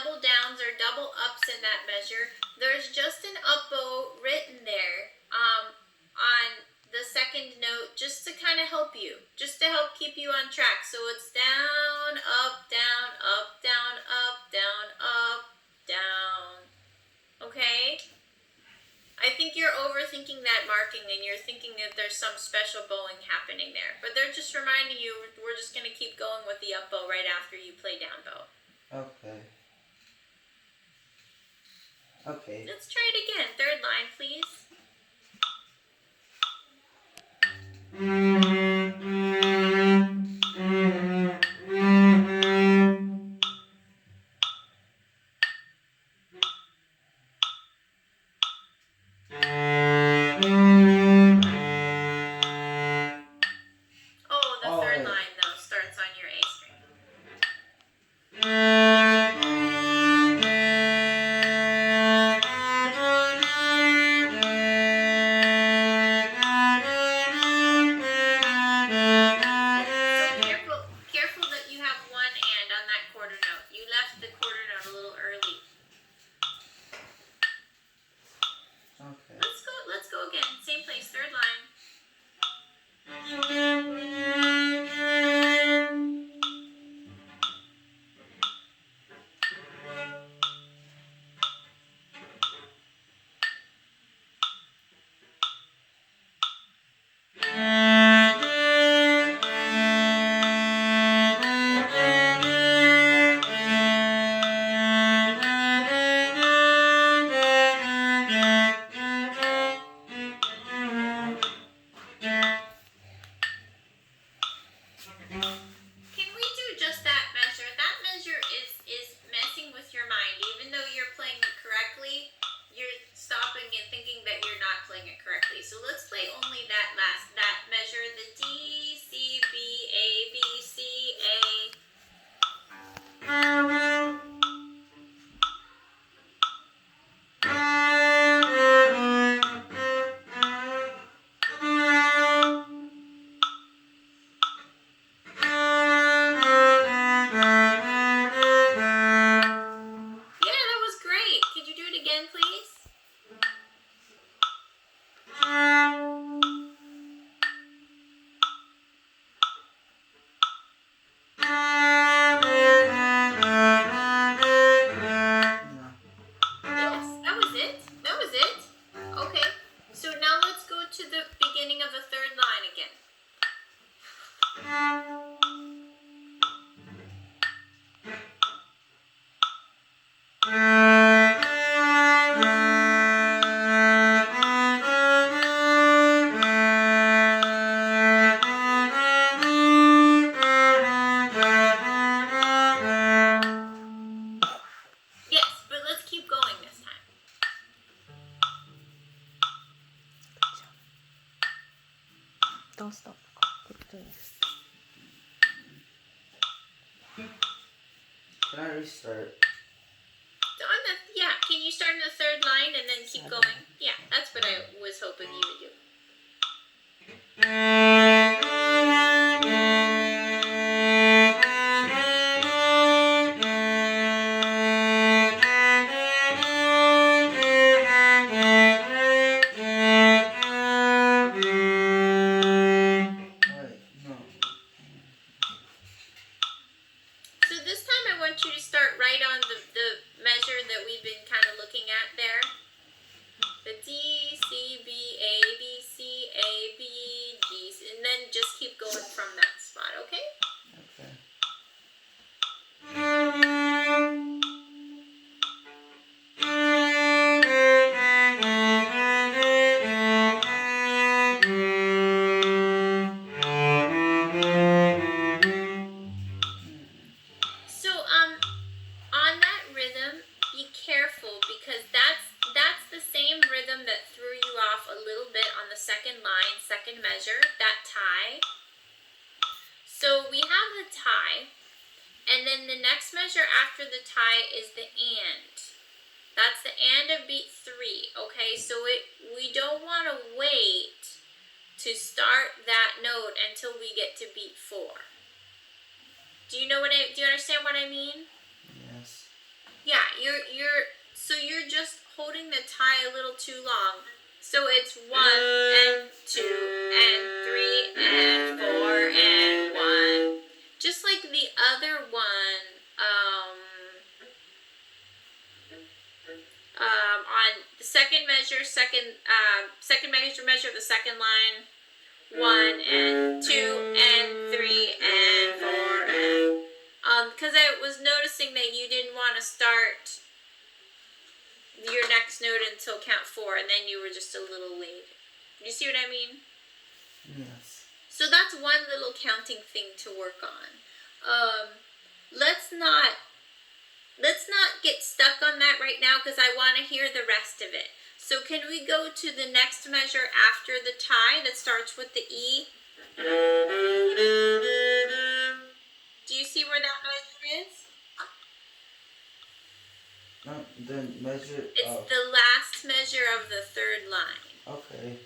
double downs or double ups in that measure. There's just an up bow written there on the second note just to kind of help you, just to help keep you on track. So it's down, up, down, up, down, up, down, up, down. Okay? I think you're overthinking that marking and you're thinking that there's some special bowing happening there. But they're just reminding you we're just going to keep going with the up bow right after you play down bow. Okay. Okay. Let's try it again. Third line, please. Oh, the third line, though, starts on your A string. Careful that you have one and on that quarter note. You left the quarter note a little early. Okay. Let's go again. Same place, third line. Can we do just that measure? That measure is messing with your mind. Even though you're playing it correctly, you're stopping and thinking that you're not playing it correctly. So let's play only that measure, the D, C, B, A, B, C, A. Again, please. Yes, that was it. That was it. Okay, so now let's go to the beginning of the third line again. Yes, but let's keep going this time. Don't stop. Keep doing it. Can I restart? Yeah, can you start in the third line and then keep going? Yeah, that's what I was hoping you would do. So this time I want you to start right on the measure that we've been kind of looking at there. The D, C, B, A, B, C, A, B, G, and then just keep going from that spot, okay? Okay. So on that rhythm, be careful because that's the same rhythm that threw you off a little bit on the second line, second measure, that tie. So we have the tie, and then the next measure after the tie is the and. That's the and of beat 3, okay? So we don't want to wait to start that note until we get to beat 4. Do you understand what I mean? Yes. Yeah, you're just holding the tie a little too long. So it's 1 and 2 and 3 and 4 and 1. Just like the other one, on the second measure, second measure of the second line, 1 and 2 and 3 and 4 and because I was noticing that you didn't want to start your next note until count 4, and then you were just a little late. You see what I mean? Yes. So that's one little counting thing to work on. Let's not get stuck on that right now because I want to hear the rest of it. So can we go to the next measure after the tie that starts with the E? Do you see where that measure is? No, the measure. It's the last measure of the third line. Okay.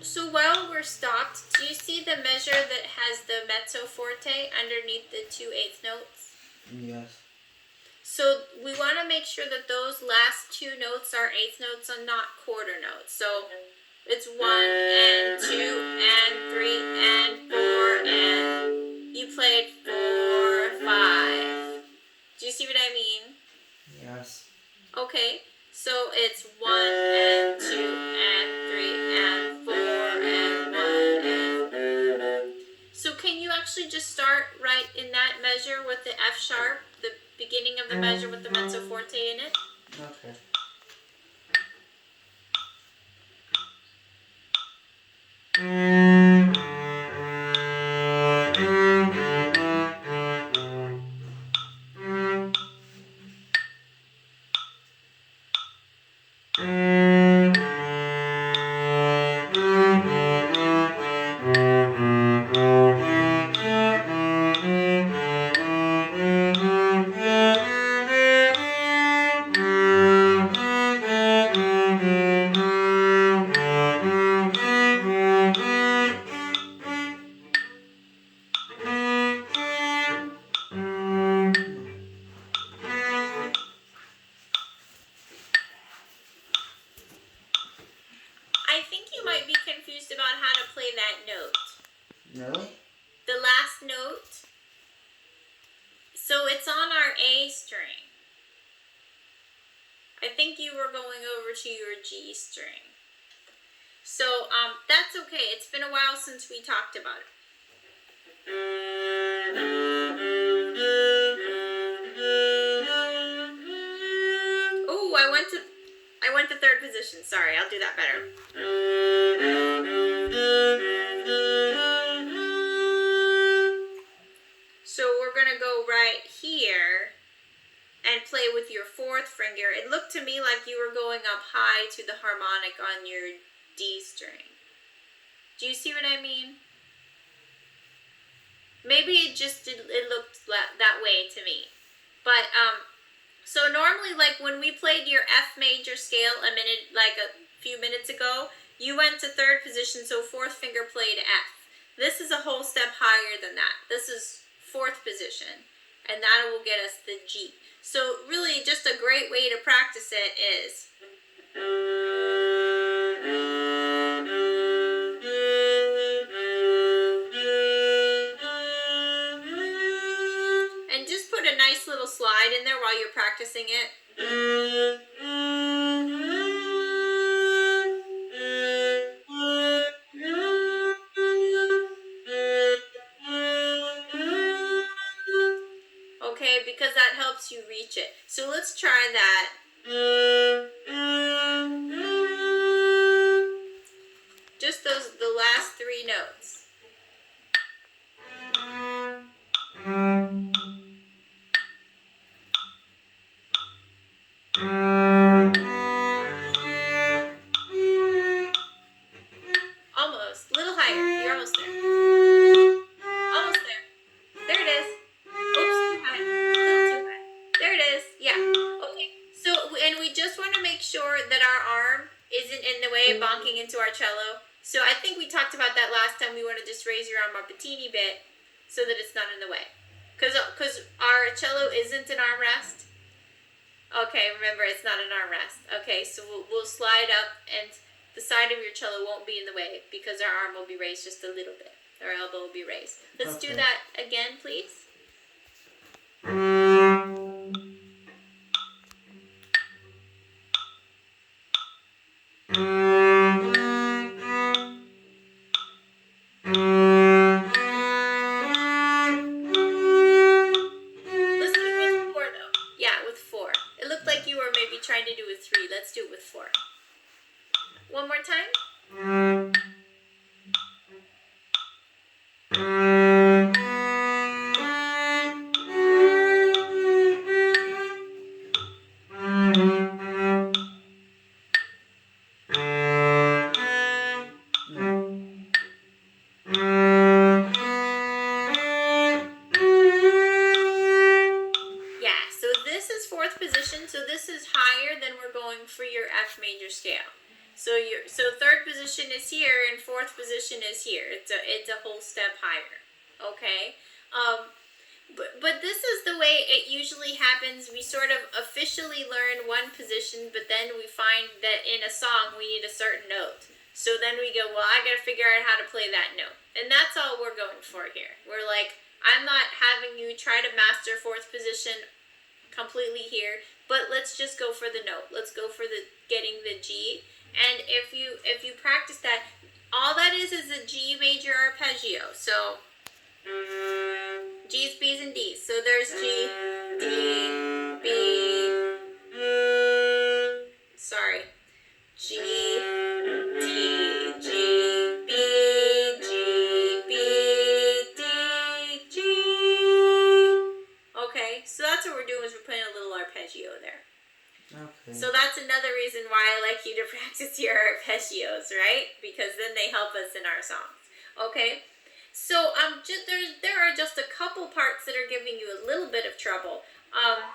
So while we're stopped, do you see the measure that has the mezzo forte underneath the 2/8 notes? Yes. So we want to make sure that those last 2 notes are 8th notes and not quarter notes. So it's 1 and 2 and 3 and 4 and you played 4, 5. Do you see what I mean? Yes. Okay. So it's 1 and 2 and 3 and 4 and 1 and... So can you actually just start right in that measure with the F sharp, the beginning of the measure with the mezzo forte in it? Okay. I think you might be confused about how to play that note. Really? The last note. So it's on our A string. I think you were going over to your G string. So that's okay. It's been a while since we talked about it. Oh, I went to third position. Sorry, I'll do that better. So we're gonna go right here and play with your 4th finger. It looked to me like you were going up high to the harmonic on your D string. Do you see what I mean? Maybe it looked that way to me. But so normally, like when we played your F major scale a few minutes ago, you went to 3rd position, so 4th finger played F. This is a whole step higher than that. This is 4th position, and that will get us the G. So really, just a great way to practice it is... And just put a nice little slide in there while you're practicing it. helps you reach it. So let's try that. Just the last 3 notes. Almost. A little higher. You're almost there. Almost there. There it is. Oops, too high. A little too high. There it is. Yeah. Okay. So, and we just want to make sure that our arm isn't in the way of bonking into our cello. So I think we talked about that last time. We want to just raise your arm up a teeny bit so that it's not in the way. Because our cello isn't an armrest. Okay, remember it's not an armrest. Okay, so we'll slide up and the side of your cello won't be in the way because our arm will be raised just a little bit. Our elbow will be raised. Let's do that again, please. Let's do it with 4 though. Yeah, with 4. It looked like you were maybe trying to do with 3. Let's do it with 4. One more time. Yeah, so this is 4th position, so this is higher than we're going for your F major scale. So 3rd position is here and 4th position is here. It's a whole step higher. Okay? But this is the way it usually happens. We sort of officially learn one position, but then we find that in a song we need a certain note. So then we go, well, I got to figure out how to play that note. And that's all we're going for here. We're like, I'm not having you try to master 4th position completely here, but let's just go for the note. Let's go for the getting the G. And if you practice that, all that is a G major arpeggio. So G's, B's, and D's. So there's G, D, B, sorry, G, D, G, B, G, B, D, G. Okay, so that's what we're doing is we're playing a little arpeggio there. Okay. So that's another reason why I like you to practice your arpeggios, right? Because then they help us in our songs. Okay? So there are just a couple parts that are giving you a little bit of trouble. I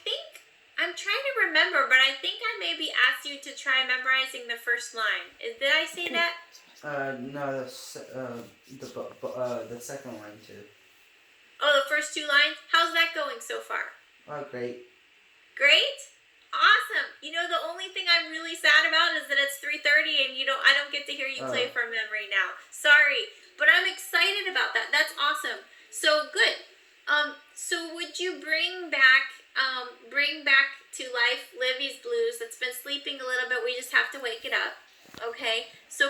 think I'm trying to remember, but I think I maybe asked you to try memorizing the first line. Did I say that? No, the second line too. Oh, the first 2 lines? How's that going so far? Oh, great. Great? Awesome. You know, the only thing I'm really sad about is that it's 3:30 and I don't get to hear you play from memory now. Sorry, but I'm excited about that. That's awesome. So good. So would you bring back to life Livy's Blues that's been sleeping a little bit. We just have to wake it up. Okay? So